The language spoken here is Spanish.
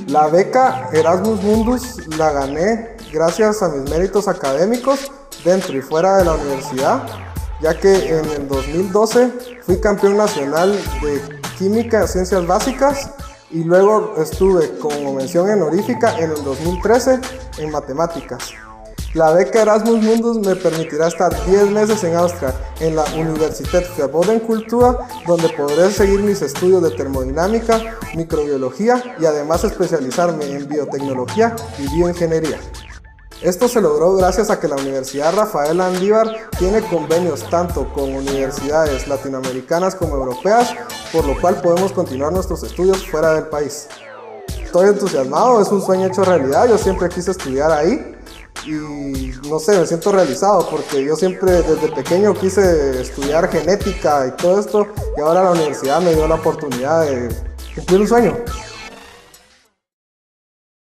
La beca Erasmus Mundus la gané gracias a mis méritos académicos dentro y fuera de la universidad, ya que en el 2012 fui campeón nacional de Química y Ciencias Básicas y luego estuve como mención honorífica en el 2013 en Matemáticas. La beca Erasmus Mundus me permitirá estar 10 meses en Austria, en la Universität für Bodenkultur, donde podré seguir mis estudios de termodinámica, microbiología y además especializarme en biotecnología y bioingeniería. Esto se logró gracias a que la Universidad Rafael Andívar tiene convenios tanto con universidades latinoamericanas como europeas, por lo cual podemos continuar nuestros estudios fuera del país. Estoy entusiasmado, es un sueño hecho realidad, yo siempre quise estudiar ahí. Y no sé, me siento realizado porque yo siempre desde pequeño quise estudiar genética y todo esto y ahora la universidad me dio la oportunidad de cumplir un sueño.